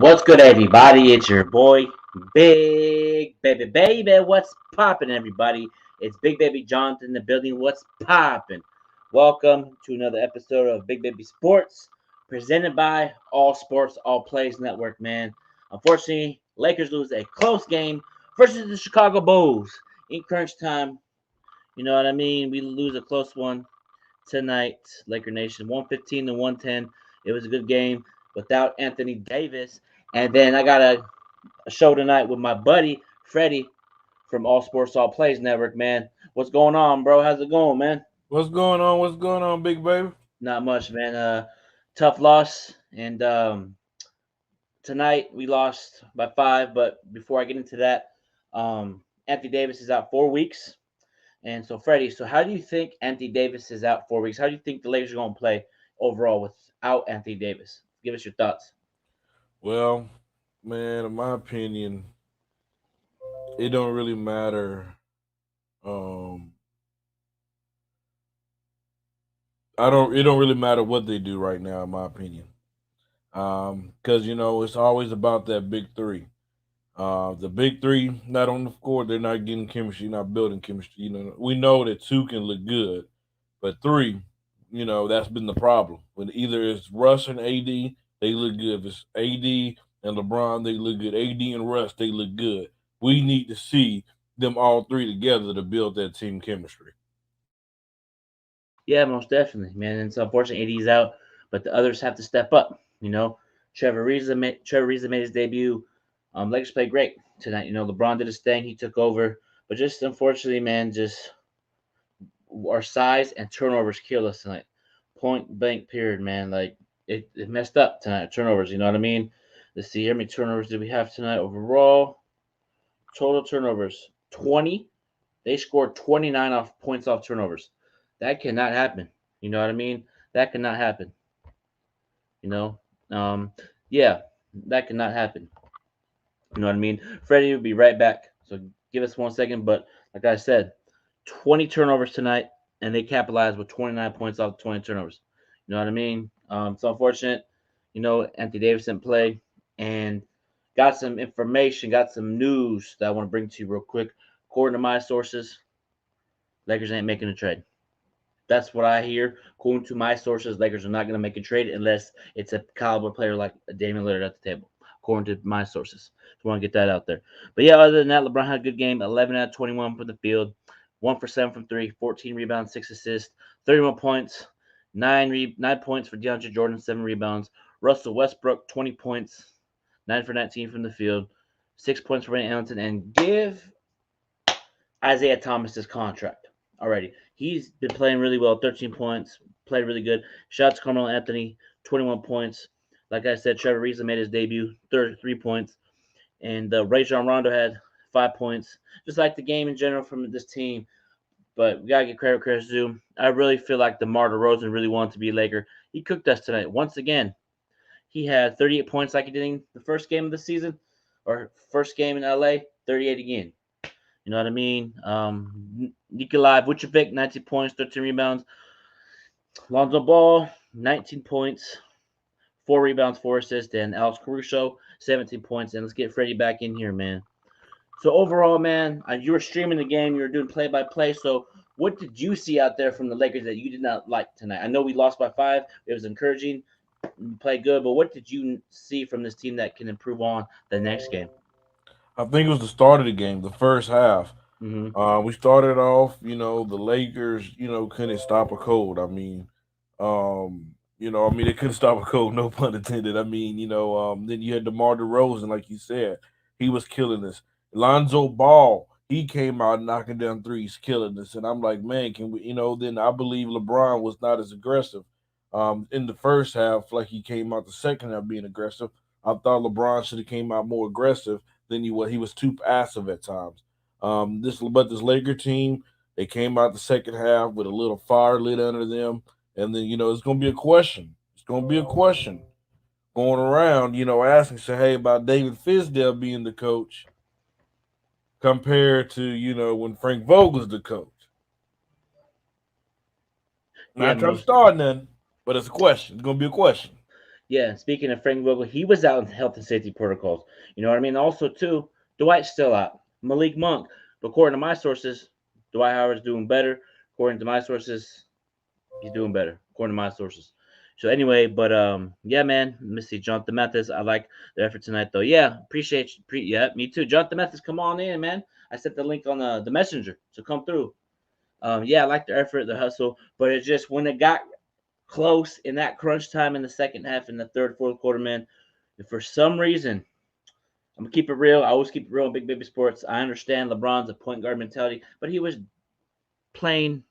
What's good, everybody? It's your boy, Big Baby Baby. What's poppin', everybody? It's Big Baby Jonathan in the building. What's poppin'? Welcome to another episode of Big Baby Sports, presented by All Sports All Plays Network. Man, unfortunately, Lakers lose a close game versus the Chicago Bulls in crunch time. You know what I mean? We lose a close one tonight, Laker Nation, 115 to 110. It was a good game without Anthony Davis. And then I got a show tonight with my buddy Freddie from All Sports All Plays Network. Man, what's going on, bro? How's it going, man? What's going on? What's going on, big baby? Not much, man. Tough loss, and tonight we lost by 5. But before I get into that, Anthony Davis is out 4 weeks. And so, Freddie, so how do you think Anthony Davis is out 4 weeks? How do you think the Lakers are going to play overall without Anthony Davis? Give us your thoughts. Well, man, in my opinion, it don't really matter. Um, I don't. It don't really matter what they do right now, in my opinion. Because it's always about that big three. The big three, not on the court, they're not getting chemistry, not building chemistry. We know that two can look good, but three, that's been the problem. When either it's Russ and AD, they look good. If it's AD and LeBron, they look good. AD and Russ, they look good. We need to see them all three together to build that team chemistry. Yeah, most definitely, man. And so unfortunately, AD's out, but the others have to step up. Trevor Ariza made his debut. Lakers played great tonight. LeBron did his thing. He took over, but just unfortunately, man, just our size and turnovers killed us tonight. Point blank period, man. Like it messed up tonight. Turnovers, you know what I mean? Let's see, how many turnovers did we have tonight overall? Total turnovers 20. They scored 29 off points off turnovers. That cannot happen. You know what I mean? That cannot happen. You know, um, yeah, that cannot happen. You know what I mean? Freddie will be right back. So give us 1 second. But like I said, 20 turnovers tonight, and they capitalized with 29 points off 20 turnovers. You know what I mean? It's unfortunate. Anthony Davis didn't play, and got some information, got some news that I want to bring to you real quick. According to my sources, Lakers ain't making a trade. That's what I hear. According to my sources, Lakers are not going to make a trade unless it's a caliber player like Damian Lillard at the table. According to my sources, just want to get that out there. But yeah, other than that, LeBron had a good game. 11 out of 21 from the field, 1 for 7 from three, 14 rebounds, 6 assists, 31 points, 9 points for DeAndre Jordan, 7 rebounds. Russell Westbrook, 20 points, 9 for 19 from the field, 6 points for Ray Ellington, and give Isaiah Thomas his contract already. He's been playing really well, 13 points, played really good. Shout out to Carmelo Anthony, 21 points. Like I said, Trevor Ariza made his debut, 33 points. And Rajon Rondo had 5 points. Just like the game in general from this team. But we got to get credit where credit's due. I really feel like DeMar DeRozan really wanted to be a Laker. He cooked us tonight. Once again, he had 38 points like he did in the first game of the season, or first game in LA, 38 again. You know what I mean? Nikolai Vucevic, 19 points, 13 rebounds. Lonzo Ball, 19 points, 4 rebounds, 4 assists. And Alex Caruso, 17 points. And let's get Freddie back in here, man. So overall, man, you were streaming the game. You were doing play-by-play. So what did you see out there from the Lakers that you did not like tonight? I know we lost by 5. It was encouraging. We played good. But what did you see from this team that can improve on the next game? I think it was the start of the game, the first half. Mm-hmm. We started off, the Lakers, couldn't stop a cold. They couldn't stop a cold, no pun intended. Then you had DeMar DeRozan, like you said, he was killing us. Lonzo Ball, he came out knocking down threes, killing us. And I'm like, man, can we, then I believe LeBron was not as aggressive in the first half, like he came out the second half being aggressive. I thought LeBron should have came out more aggressive than he was too passive at times. This Laker team, they came out the second half with a little fire lit under them, and then it's gonna be a question. It's gonna be a question going around, asking, say, hey, about David Fisdale being the coach compared to when Frank Vogel's the coach. Yeah, Not trying to most start nothing, but it's a question. It's gonna be a question. Yeah, speaking of Frank Vogel, he was out in health and safety protocols. You know what I mean? Also, too, Dwight's still out. Malik Monk, but according to my sources, Dwight Howard's doing better. According to my sources, he's doing better. According to my sources. So anyway, but yeah, man. Let me see, Jonathan Mathis. I like the effort tonight, though. Yeah, appreciate you. Yeah, me too. Jonathan Mathis, come on in, man. I sent the link on the messenger, so come through. Yeah, I like the effort, the hustle, but it just when it got close in that crunch time in the second half, in the third, fourth quarter, man. If for some reason, I'm gonna keep it real. I always keep it real in big baby sports. I understand LeBron's a point guard mentality, but he was playing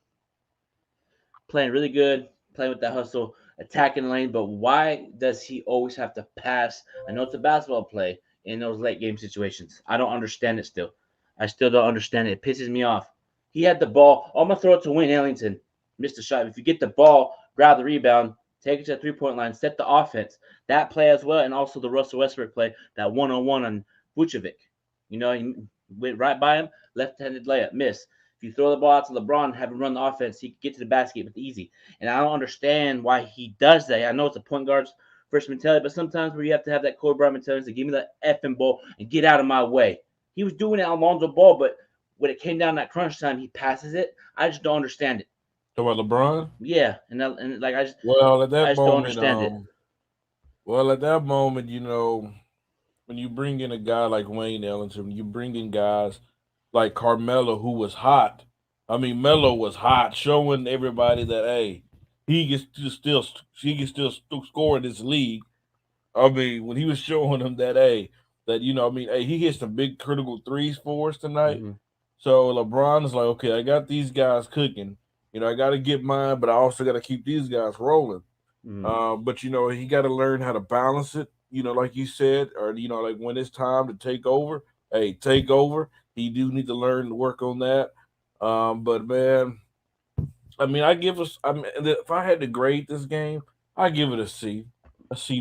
playing really good, playing with that hustle, attacking the lane. But why does he always have to pass? I know it's a basketball play in those late game situations. I don't understand it still. I still don't understand it. It pisses me off. He had the ball. I'm gonna throw it to Wayne Ellington. Missed the shot. If you get the ball, grab the rebound, take it to the 3 point line, set the offense. That play as well, and also the Russell Westbrook play, that 1-on-1 on Vucevic. You know, he went right by him, left-handed layup, miss. If you throw the ball out to LeBron and have him run the offense, he can get to the basket with easy. And I don't understand why he does that. I know it's a point guard's first mentality, but sometimes where you have to have that Kobe Bryant mentality to give me the effing ball and get out of my way. He was doing it on Lonzo Ball, but when it came down that crunch time, he passes it. I just don't understand it. So about LeBron? Yeah, and like Well, at I that just don't moment, understand it. when you bring in a guy like Wayne Ellington, you bring in guys like Carmelo, who was hot. I mean, Melo was hot, showing everybody that hey, he can still score in this league. I mean, when he was showing them that hey, that I mean, hey, he hit some big critical threes for us tonight. Mm-hmm. So LeBron is like, okay, I got these guys cooking. I got to get mine, but I also got to keep these guys rolling. Mm-hmm. But he got to learn how to balance it. Like you said, or like when it's time to take over, hey, take over. He do need to learn to work on that. But man, I mean, if I had to grade this game, I give it a C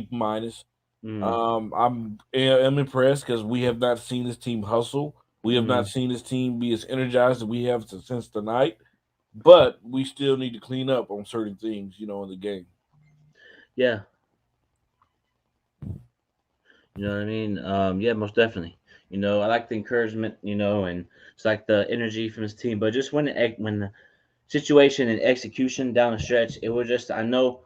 minus. Mm-hmm. I'm impressed because we have not seen this team hustle. We have Mm-hmm. not seen this team be as energized as we have since tonight. But we still need to clean up on certain things, in the game. Yeah, you know what I mean. Yeah, most definitely. I like the encouragement. And it's like the energy from his team. But just when the situation and execution down the stretch, it was just I know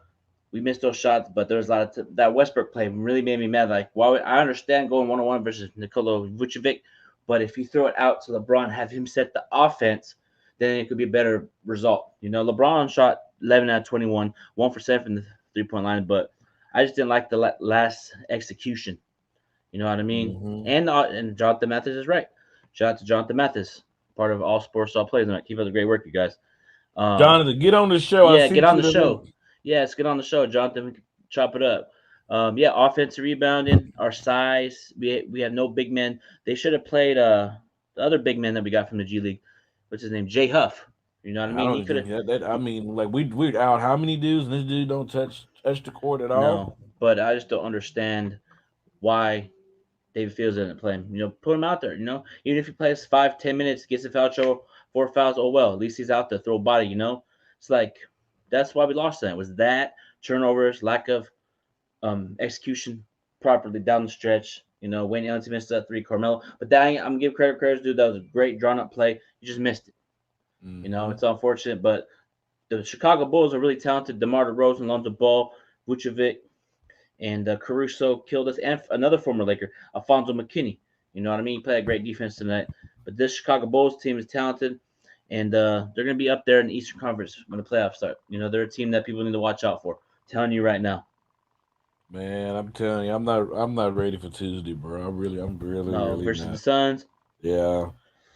we missed those shots, but there was a lot of that Westbrook play really made me mad. Like, why? I understand going 1-on-1 versus Nikola Vucevic, but if you throw it out to LeBron, have him set the offense, then it could be a better result. LeBron shot 11 out of 21, 1 for 7 from the 3 point line, but I just didn't like the last execution. You know what I mean? Hmm. And Jonathan Mathis is right. Shout out to Jonathan Mathis, part of All Sports All Plays. Keep up the great work, you guys. Um, Jonathan, get on the show. I yeah, get sent on you the the show. link. Yeah, let's get on the show, Jonathan. We can chop it up. Yeah, offensive rebounding, our size. We have no big men. They should have played the other big man that we got from the G League. What's his name? Jay Huff. You know what I I mean? don't He could have agree. That I mean, like we're out how many dudes, and this dude don't touch the court at all. no, but I just don't understand why David Fields didn't play him. Put him out there. Even if he plays 5, 10 minutes, gets a foul trouble, 4 fouls. Oh well, at least he's out there, throw a body. It's like that's why we lost that. Was that turnovers, lack of execution properly down the stretch. Wayne Ellington missed that three, Carmelo. But that I'm gonna give credit, dude. That was a great drawn up play. You just missed it. Hmm. It's unfortunate, but the Chicago Bulls are really talented. DeMar DeRozan, Lonzo Ball, Vucevic, and Caruso killed us, and another former Laker, Alfonso McKinney. You know what I mean? He played great defense tonight. But this Chicago Bulls team is talented, and they're gonna be up there in the Eastern Conference when the playoffs start. They're a team that people need to watch out for. I'm telling you right now. Man, I'm telling you, I'm not ready for Tuesday, bro. I'm really, No, really versus the not. Suns. Yeah,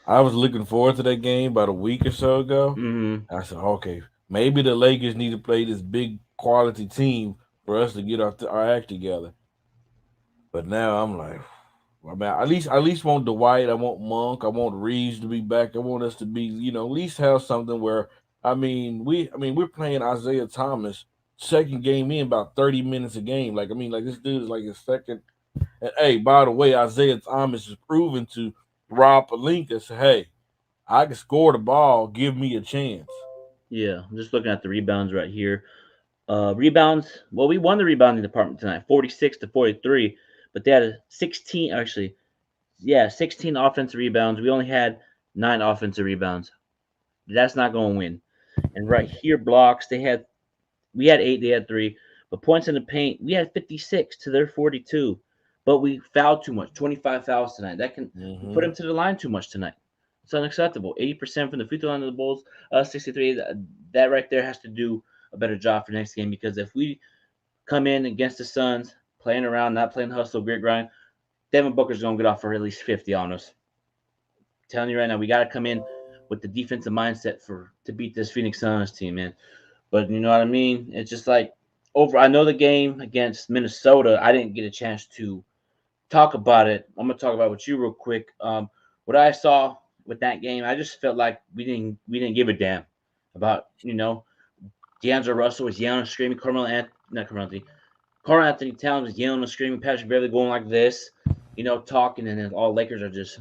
I was looking forward to that game about a week or so ago. Mm-hmm. I said, okay, maybe the Lakers need to play this big quality team for us to get our act together. But now I'm like, I mean, at least want Dwight. I want Monk. I want Reeves to be back. I want us to be, at least have something where we're playing Isaiah Thomas second game in about 30 minutes a game. Like like this dude is like his second. And hey, by the way, Isaiah Thomas is proven to Rob Palinka say, hey, I can score the ball. Give me a chance. Yeah, I'm just looking at the rebounds right here. Rebounds. Well, we won the rebounding department tonight, 46-43, but they had a 16. Actually, yeah, 16 offensive rebounds. We only had 9 offensive rebounds. That's not going to win. And right here, blocks. We had 8. They had 3. But points in the paint, we had 56 to their 42. But we fouled too much. 25 fouls tonight. We put Mm-hmm. them to the line too much tonight. It's unacceptable. 80% from the free throw line of the Bulls, 63. That right there has to do a better job for next game, because if we come in against the Suns playing around, not playing hustle, grit grind, Devin Booker's gonna get off for at least 50 on us. I'm telling you right now, we got to come in with the defensive mindset for to beat this Phoenix Suns team, man. But you know what I mean? It's just like over. I know the game against Minnesota. I didn't get a chance to talk about it. I'm gonna talk about it with you real quick. What I saw with that game, I just felt like we didn't give a damn about D'Angelo Russell was yelling and screaming. Not Carmelo Anthony. Carl Anthony Towns was yelling and screaming. Patrick Beverly going like this, talking, and then all Lakers are just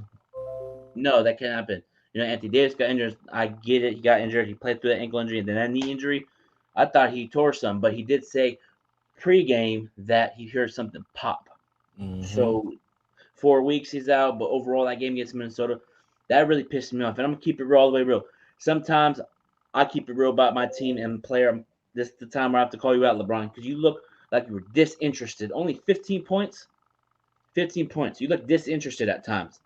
no, that can't happen. Anthony Davis got injured. I get it. He got injured. He played through that ankle injury and then that knee injury. I thought he tore some, but he did say pregame that he heard something pop. Mm-hmm. So 4 weeks he's out, but overall that game against Minnesota, that really pissed me off. And I'm gonna keep it real all the way real. Sometimes I keep it real about my team and player. This is the time where I have to call you out, LeBron, because you look like you were disinterested. Only 15 points. 15 points. You look disinterested at times.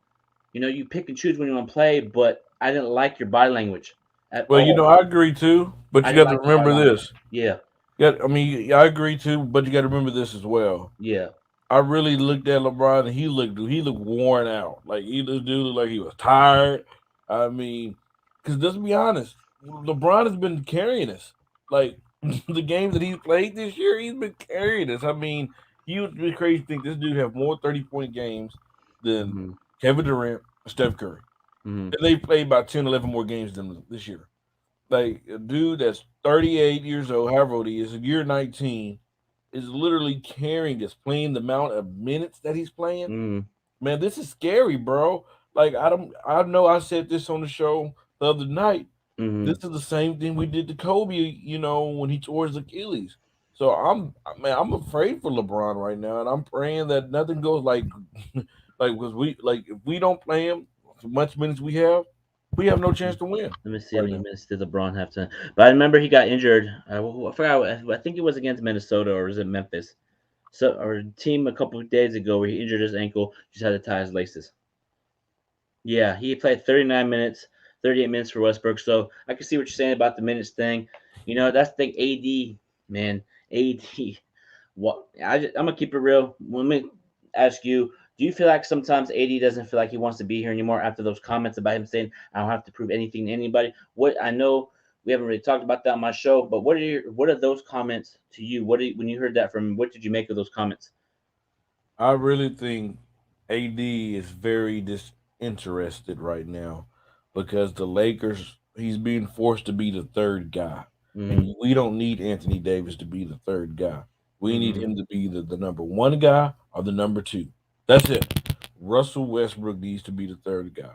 You pick and choose when you want to play, but I didn't like your body language at Well, all. I agree too, but I you didn't got to like your body remember language. this. Yeah, I mean, I agree too, but you got to remember this as well. yeah. I really looked at LeBron and he looked worn out. Like this dude looked like he was tired. I mean, because let's be honest, LeBron has been carrying us. Like the games that he's played this year, he's been carrying us. I mean, you would be crazy to think this dude have more 30-point games than Mm-hmm. Kevin Durant and Steph Curry. Mm-hmm. And they played about 10, 11 more games than this year. Like a dude that's 38 years old, however old he is, in year 19, is literally carrying us, playing the amount of minutes that he's playing. Mm-hmm. Man, this is scary, bro. Like I know I said this on the show the other night. Mm-hmm. This is the same thing we did to Kobe, when he tore his Achilles. So I'm afraid for LeBron right now, and I'm praying that nothing goes like because if we don't play him as much minutes we have no chance to win Let me see how right many now. minutes did LeBron have to. But I remember he got injured. I forgot. I think it was against Minnesota or was it Memphis? So or a team a couple of days ago where he injured his ankle, just had to tie his laces. Yeah, he played 39 minutes, 38 minutes for Westbrook. So I can see what you're saying about the minutes thing. That's the thing. AD, man, AD. What I'm gonna keep it real. Let me ask you: do you feel like sometimes AD doesn't feel like he wants to be here anymore after those comments about him saying I don't have to prove anything to anybody? What I know we haven't really talked about that on my show, but what are those comments to you? When you heard that from him? What did you make of those comments? I really think AD is very disinterested right now because the Lakers, he's being forced to be the third guy. Mm-hmm. And we don't need Anthony Davis to be the third guy. We need Mm-hmm. him to be the number one guy or the number two. That's it. Russell Westbrook needs to be the third guy.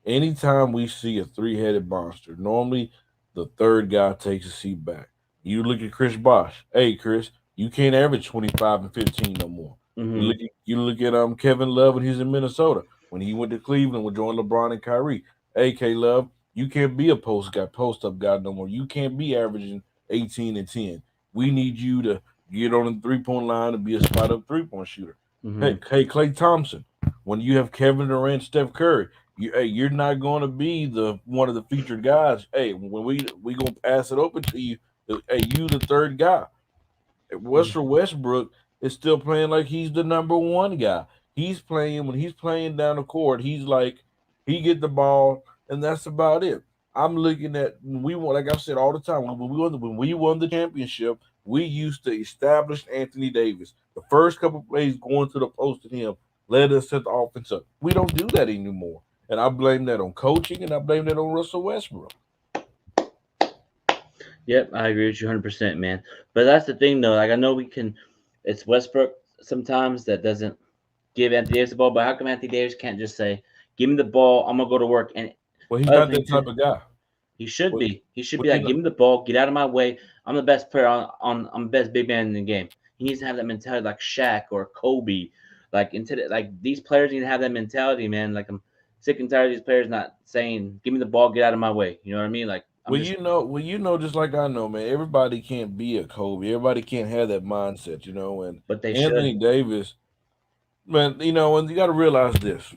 Anytime we see a three-headed monster, normally the third guy takes a seat back. You look at Chris Bosh. Hey, Chris, you can't average 25 and 15 no more. Mm-hmm. You look at Kevin Love when he's in Minnesota. When he went to Cleveland with joined LeBron and Kyrie. Hey, K Love, you can't be a post up guy no more. You can't be averaging 18 and 10. We need you to get on the 3-point line and be a spot up 3-point shooter. Mm-hmm. Hey, Clay Thompson, when you have Kevin Durant, Steph Curry, you're not going to be the one of the featured guys. Hey, when we gonna pass it open to you, hey, you the third guy. Russell Westbrook is still playing like he's the number one guy. He's playing when he's playing down the court. He's like he get the ball, and that's about it. I'm looking at when we won, like I said all the time. When we won the championship, we used to establish Anthony Davis. The first couple plays going to the post to him led us set the offense up. We don't do that anymore, and I blame that on coaching, and I blame that on Russell Westbrook. Yep, I agree with you 100%, man. But that's the thing, though. Like I know we can. It's Westbrook sometimes that doesn't give Anthony Davis the ball, but how come Anthony Davis can't just say, "Give me the ball, I'm gonna go to work"? And Well, he's other not thing that too, type of guy. He should But be. He should but be you like, know, give me the ball, get out of my way. I'm the best player I'm the best big man in the game. He needs to have that mentality like Shaq or Kobe. Like these players need to have that mentality, man. Like I'm sick and tired of these players not saying, give me the ball, get out of my way. You know what I mean? Like I'm just just like I know, man. Everybody can't be a Kobe. Everybody can't have that mindset, you know. And but they Anthony should. Davis, man, you know, and you got to realize this: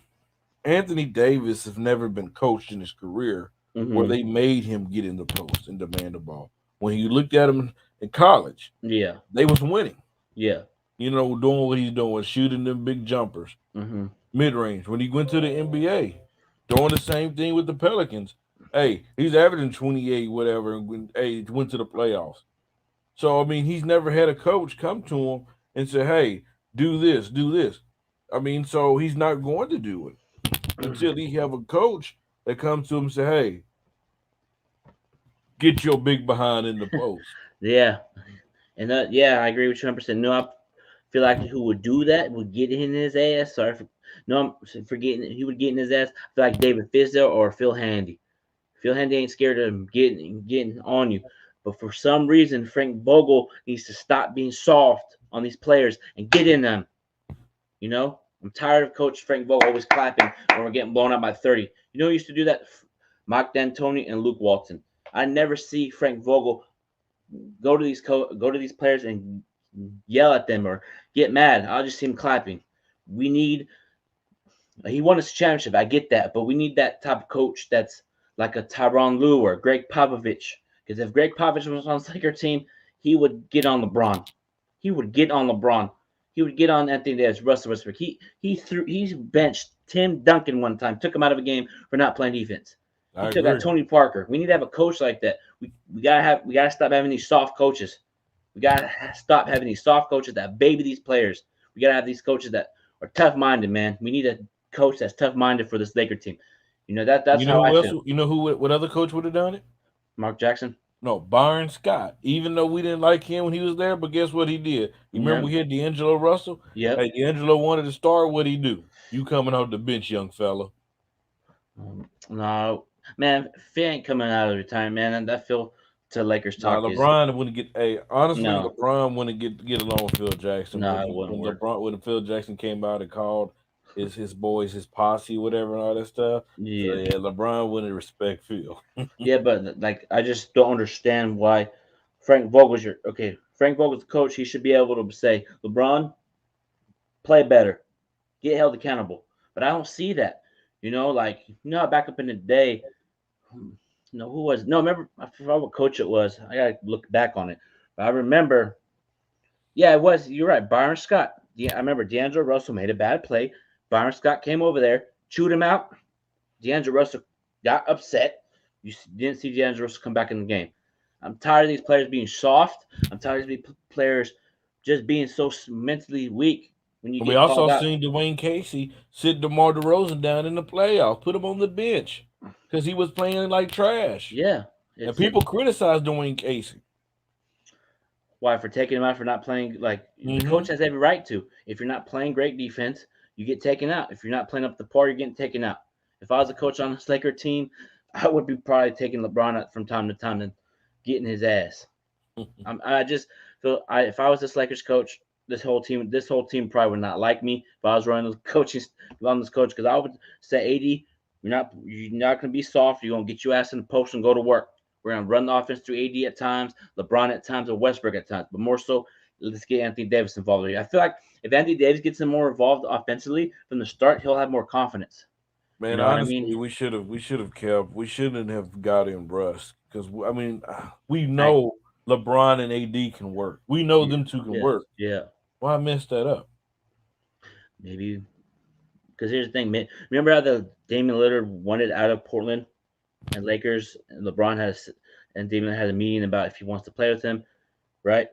Anthony Davis has never been coached in his career where Hmm. they made him get in the post and demand the ball. When you looked at him in college, Yeah. they was winning. Yeah. You know, doing what he's doing, shooting them big jumpers, Hmm. mid range. When he went to the NBA, doing the same thing with the Pelicans. Hey, he's averaging 28, whatever, and went to the playoffs. So I mean, he's never had a coach come to him and say, "Hey, do this, do this." I mean, so he's not going to do it until he have a coach that comes to him and say, "Hey, get your big behind in the post." Yeah. And yeah, I agree with you 100%. No, I feel like who would do that would get in his ass. Sorry for no, I'm forgetting he would get in his ass. I feel like David Fizdale or Phil Handy. Phil Handy ain't scared of him getting on you. But for some reason, Frank Vogel needs to stop being soft on these players and get in them. You know, I'm tired of Coach Frank Vogel always clapping when we're getting blown out by 30. You know who used to do that? Mike D'Antoni and Luke Walton. I never see Frank Vogel go to these players and yell at them or get mad. I'll just see him clapping. We need he won his championship. I get that, but we need that type of coach that's like a Tyronn Lue or Greg Popovich. Because if Greg Popovich was on the Lakers team, he would get on LeBron. He would get on LeBron. He would get on Anthony Davis, Russell Westbrook. He benched Tim Duncan one time, took him out of a game for not playing defense. He I took out agree. Tony Parker. We need to have a coach like that. We gotta stop having these soft coaches. We gotta stop having these soft coaches that baby these players. We gotta have these coaches that are tough minded, man. We need a coach that's tough minded for this Laker team. That's You know how I who else? feel. You know who? What other coach would have done it? Mark Jackson. No, Byron Scott. Even though we didn't like him when he was there, but guess what he did? You remember Yep. we had D'Angelo Russell? Yep. Hey, D'Angelo wanted to start. What'd he do? You coming off the bench, young fella. No, man, Phil ain't coming out of retirement, man. And that Phil to Lakers Nah, talk is LeBron wouldn't get. Hey, honestly, no, LeBron wouldn't get along with Phil Jackson no, it wouldn't work. when Phil Jackson came out and called his boys his posse, whatever, and all that stuff. So Yeah, yeah, LeBron wouldn't respect Phil. yeah, but like I just don't understand why Frank Vogel's your okay. Frank Vogel's the coach. He should be able to say, LeBron, play better, get held accountable. But I don't see that. Back up in the day, who was no remember I forgot what coach it was. I gotta look back on it. But I remember, yeah, it was. You're right, Byron Scott. Yeah, I remember D'Angelo Russell made a bad play. Byron Scott came over there, chewed him out. D'Angelo Russell got upset. You didn't see D'Angelo Russell come back in the game. I'm tired of these players being soft. I'm tired of these players just being so mentally weak when you And we get called also out. seen Dwayne Casey sit DeMar DeRozan down in the playoffs, put him on the bench because he was playing like trash. Yeah, And it's people criticize Dwayne Casey. why for taking him out for not playing. Like the Hmm. coach has every right to. If you're not playing great defense, you get taken out. If you're not playing up the par, you're getting taken out. If I was a coach on this Laker team, I would be probably taking LeBron out from time to time and getting his ass. I just feel if I was this Lakers coach, this whole team probably would not like me if I was running the coaching on this coach because I would say, AD, you're not gonna be soft. You're gonna get your ass in the post and go to work. We're gonna run the offense through AD at times, LeBron at times, or Westbrook at times, but more so, let's get Anthony Davis involved here. I feel like if Anthony Davis gets him more involved offensively from the start, he'll have more confidence. You Man, know what I mean? honestly, we shouldn't have got him Russ because I mean we I know LeBron and AD can work. We know yeah them two can yeah work. yeah Why mess that up? maybe because here's the thing, man. Remember how the Damian Lillard wanted out of Portland and Lakers, and and Damian had a meeting about if he wants to play with him, right?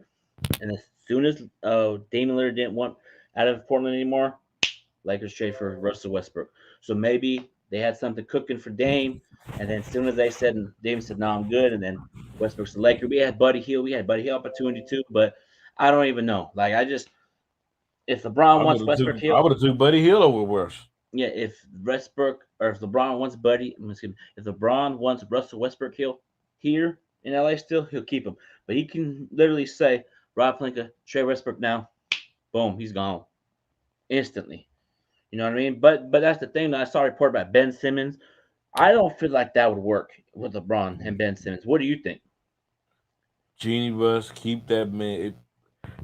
And as soon as Damian Lillard didn't want out of Portland anymore, Lakers trade for Russell Westbrook. So maybe they had something cooking for Dame, and then as soon as Dame said, "No, I'm good," and then Westbrook's the Laker. We had Buddy Hill opportunity too, but I don't even know. Like I just if LeBron wants Westbrook I Hill, would have took Buddy Hill over Russ. Yeah, if Westbrook or if LeBron wants Buddy, excuse me, if LeBron wants Russell Westbrook here in LA still, he'll keep him. But he can literally say, Rob Plinka, trade Westbrook now. Boom, he's gone instantly. You know what I mean? But that's the thing that I saw a report about Ben Simmons. I don't feel like that would work with LeBron and Ben Simmons. What do you think? Genie Bus, keep that man.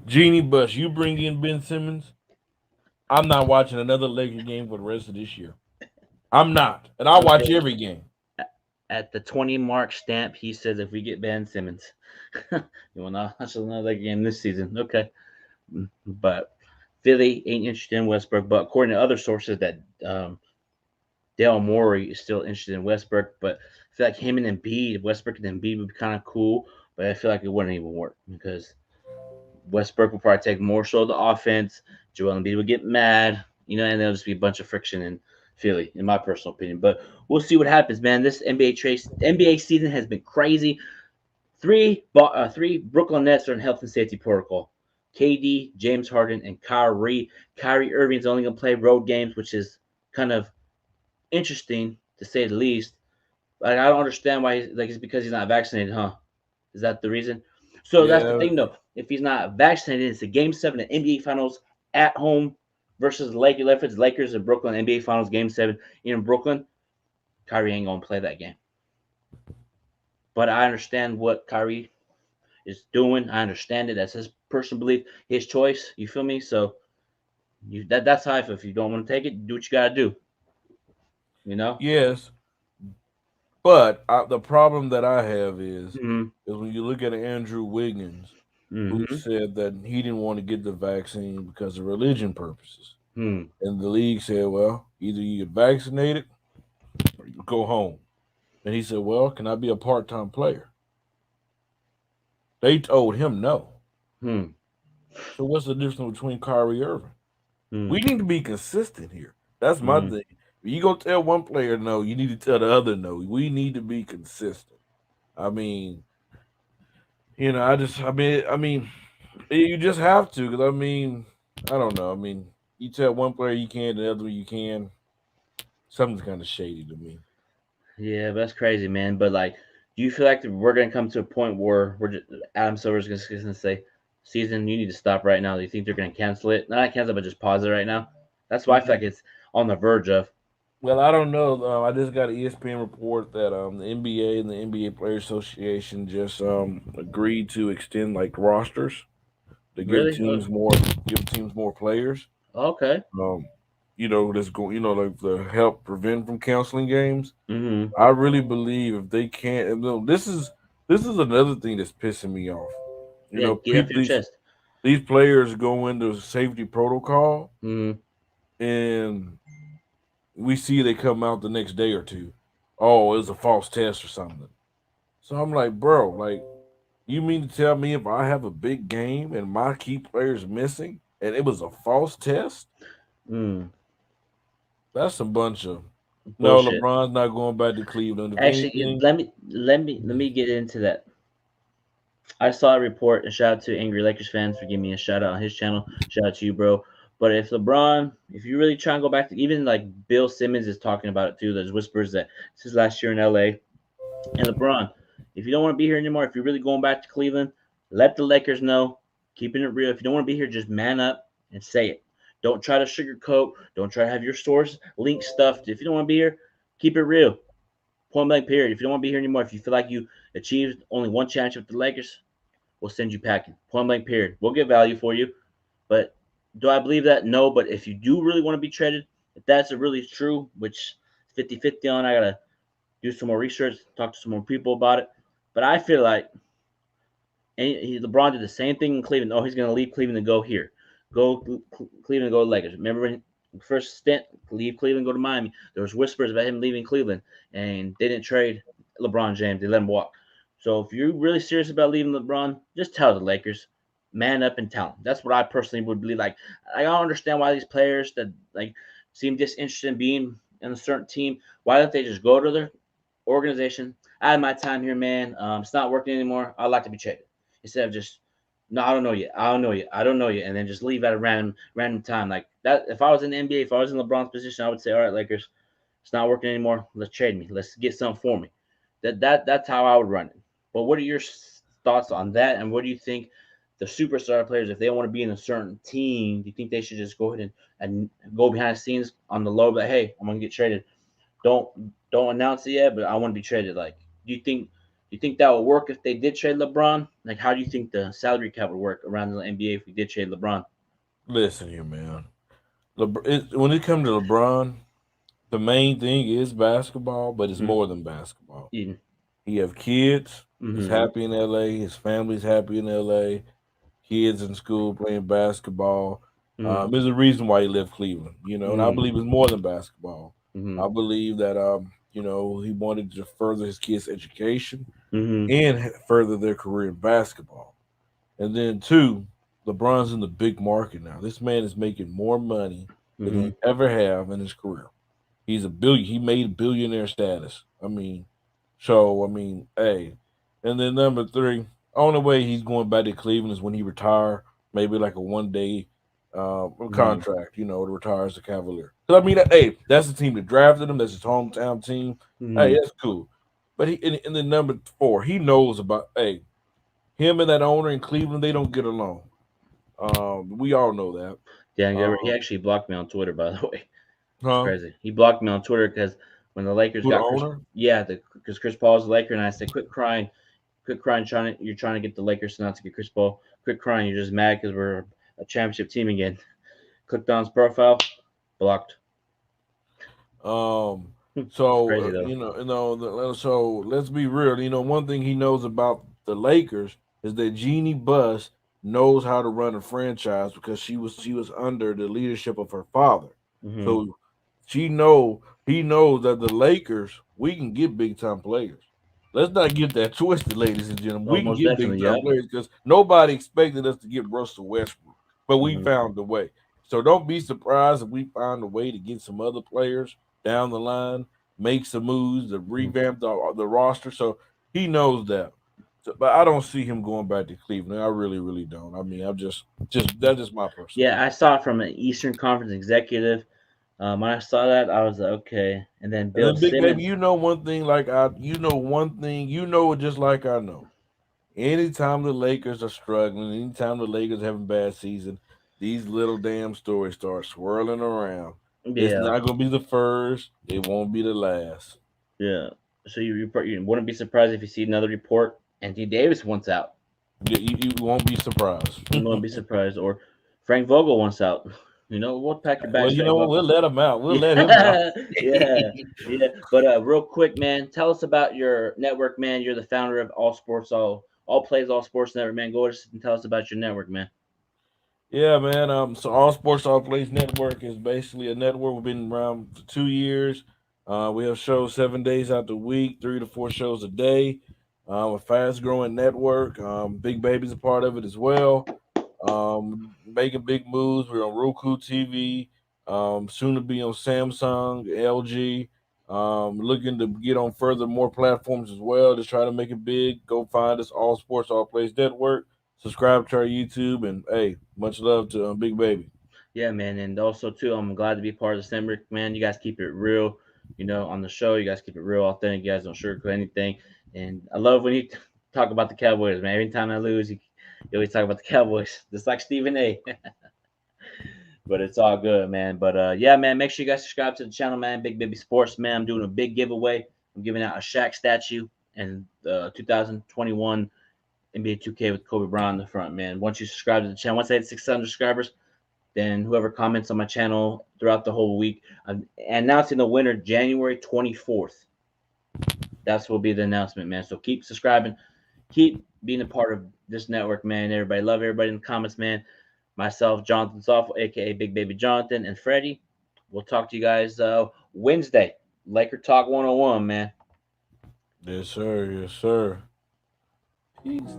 Genie Bus, you bring in Ben Simmons. I'm not watching another Laker game for the rest of this year. I'm not, and I'll watch Okay. every game. At the 20 mark stamp, he says if we get Ben Simmons, you will not watch another game this season. Okay. But Philly ain't interested in Westbrook. But according to other sources, that Dale Morey is still interested in Westbrook. But I feel like him and Embiid, Westbrook and Embiid would be kind of cool. But I feel like it wouldn't even work because Westbrook would probably take more so of the offense. Joel Embiid would get mad, and there'll just be a bunch of friction in Philly, in my personal opinion. But we'll see what happens, man. This NBA season has been crazy. Three Brooklyn Nets are in health and safety protocol. KD, James Harden, and Kyrie. Kyrie Irving's only gonna play road games, which is kind of interesting to say the least. Like I don't understand why. It's because he's not vaccinated, huh? Is that the reason? So that's the Yeah, thing, though. If he's not vaccinated, it's a Game 7 of NBA Finals at home versus the Lakers. If it's Lakers and Brooklyn NBA Finals Game 7 in Brooklyn, Kyrie ain't gonna play that game. But I understand what Kyrie is doing. I understand it. That's his personal belief, his choice. You feel me? So that's how I feel. If you don't want to take it, do what you gotta do. You know? yes, but the problem that I have Mm-hmm. is when you look at Andrew Wiggins, who Mm-hmm. said that he didn't want to get the vaccine because of religion purposes, Hmm. and the league said, well, either you get vaccinated or you go home. And he said, well, can I be a part-time player? They told him no. Hmm. So what's the difference between Kyrie Irving? Hmm. We need to be consistent here. That's my Hmm. thing. If you go tell one player no, you need to tell the other no. We need to be consistent. I mean, I mean, you just have to because I mean, I don't know. I mean, you tell one player you can, the other one you can. Something's kind of shady to me. Yeah, but that's crazy, man. But like, do you feel like we're gonna come to a point where Adam Silver's gonna say, "Season, you need to stop right now"? Do you think they're gonna cancel it? Not cancel, but just pause it right now. That's why I feel like it's on the verge of. Well, I don't know. I just got an ESPN report that the NBA and the NBA Players Association just agreed to extend like rosters to Really? Oh, give teams more players. okay. Um, that's going. Like to help prevent from canceling games. Mm-hmm. I really believe if they can't, this is another thing that's pissing me off. Yeah, get off People your chest. these players go into safety protocol Mm-hmm. and we see they come out the next day or two. Oh, it was a false test or something. So I'm like, bro, like, you mean to tell me if I have a big game and my key player's missing and it was a false test? Mm. That's a bunch of no. Bullshit. LeBron's not going back to Cleveland. If Actually, anything, let me get into that. I saw a report, and shout out to Angry Lakers fans for giving me a shout out on his channel. Shout out to you, bro. But if you really try and go back to even like Bill Simmons is talking about it too. There's whispers that this is last year in LA. And LeBron, if you don't want to be here anymore, if you're really going back to Cleveland, let the Lakers know. Keeping it real. If you don't want to be here, just man up and say it. Don't try to sugarcoat. Don't try to have your source link stuff. If you don't want to be here, keep it real. Point blank period. If you don't want to be here anymore, if you feel like you achieved only one championship with the Lakers, we'll send you packing. Point blank period. We'll get value for you. But do I believe that? No. But if you do really want to be traded, if that's really true, which 50-50 on, I got to do some more research, talk to some more people about it. But I feel like LeBron did the same thing in Cleveland. Oh, he's going to leave Cleveland and go here. Go Cleveland, go to Lakers. Remember when first stint, leave Cleveland, go to Miami. There was whispers about him leaving Cleveland, and they didn't trade LeBron James. They let him walk. So if you're really serious about leaving LeBron, just tell the Lakers, man up and tell them. That's what I personally would believe. Like I don't understand why these players that like seem disinterested in being in a certain team. Why don't they just go to their organization? I had my time here, man. It's not working anymore. I'd like to be traded instead of just no, I don't know yet. I don't know yet. I don't know yet, and then just leave at a random time. Like That if I was in the NBA, if I was in LeBron's position, I would say, all right, Lakers, it's not working anymore. Let's trade me. Let's get something for me. That's how I would run it. But what are your thoughts on that? And what do you think the superstar players, if they want to be in a certain team, do you think they should just go ahead and go behind the scenes on the low? But hey, I'm gonna get traded. Don't don't announce it yet, but I want to be traded. Like, do you think that would work if they did trade LeBron? Like, how do you think the salary cap would work around the NBA if we did trade LeBron? Listen here, man. When it comes to LeBron, the main thing is basketball, but it's Mm-hmm. more than basketball. Mm-hmm. He have kids. He's Mm-hmm. happy in LA. His family's happy in LA. Kids in school playing basketball. There's a reason why he left Cleveland, and I Mm-hmm. believe it's more than basketball. Mm-hmm. I believe that he wanted to further his kids' education Mm-hmm. and further their career in basketball. And then two, LeBron's in the big market now. This man is making more money than Mm-hmm. he ever have in his career. He's a billion. He made billionaire status. Hey, and then number three, only way he's going back to Cleveland is when he retire, maybe like a 1 day Mm-hmm. contract, to retire as a Cavalier. Because hey, that's the team that drafted him. That's his hometown team. Hey, Mm-hmm. that's cool. But and then number four, he knows about him and that owner in Cleveland. They don't get along. We all know that. Yeah, he Um, actually blocked me on Twitter, by the way. It's huh? crazy. He blocked me on Twitter because when the Lakers Who the got Chris, owner? yeah, because Chris Paul's a Laker, and I said, quit crying, you're trying to get the Lakers not to get Chris Paul. Quit crying, you're just mad because we're a championship team again. Clicked on his profile, blocked. Um, It's so crazy though. so let's be real. One thing he knows about the Lakers is that Jeannie Buss knows how to run a franchise because she was under the leadership of her father. Hmm. So he knows that the Lakers we can get big time players. Let's not get that twisted, ladies and gentlemen. Oh, We can most get big definitely, time yeah. players because nobody expected us to get Russell Westbrook, but we Hmm. found a way. So don't be surprised if we find a way to get some other players down the line, make some moves to revamp the roster. So he knows that. So, but I don't see him going back to Cleveland. I really, really don't. I'm just that's just my personal Yeah, I opinion. saw it from an Eastern Conference executive. When I saw that, I was like, okay. And then And Bill then, big baby, Simmons. one thing, it just like I know. Anytime the Lakers are struggling, anytime the Lakers having bad season, these little damn stories start swirling around. It's Yeah, not gonna be the first. It won't be the last. yeah. So you wouldn't be surprised if you see another report. Anthony Davis wants out. You won't be surprised. You won't be surprised. Or Frank Vogel wants out. We'll pack your Well, bags, Frank what? We'll Vogel. let him out. We'll let him out. Yeah, yeah, yeah. But real quick, man, tell us about your network, man. You're the founder of All Sports, all plays, all sports network, man. Go ahead and tell us about your network, man. Yeah, man. So All Sports All Plays Network is basically a network. We've been around for 2 years. We have shows 7 days out the week, 3 to 4 shows a day. A fast growing network. Big Baby's a part of it as well. Making big moves. We're on Roku TV. Soon to be on Samsung, LG. Looking to get on further more platforms as well to try to make it big. Go find us All Sports All Plays Network. Subscribe to our YouTube, and hey, much love to Big Baby. Yeah, man, and also too, I'm glad to be part of the network, man. You guys keep it real, on the show. You guys keep it real, authentic. You guys don't sugarcoat anything, and I love when you talk about the Cowboys, man. Every time I lose, you always talk about the Cowboys, just like Stephen A. But it's all good, man. But yeah, man, make sure you guys subscribe to the channel, man. Big Baby Sports, man. I'm doing a big giveaway. I'm giving out a Shaq statue and 2021 NBA 2K with Kobe Bryant in the front, man. Once you subscribe to the channel, once I hit 600 subscribers, then whoever comments on my channel throughout the whole week, I'm announcing the winner January 24th. That's will be the announcement, man. So keep subscribing, keep being a part of this network, man. Everybody, love everybody in the comments, man. Myself, Jonathan Soffel, aka Big Baby Jonathan, and Freddie. We'll talk to you guys Wednesday. Laker Talk 101, man. Yes, sir. Yes, sir. Peace.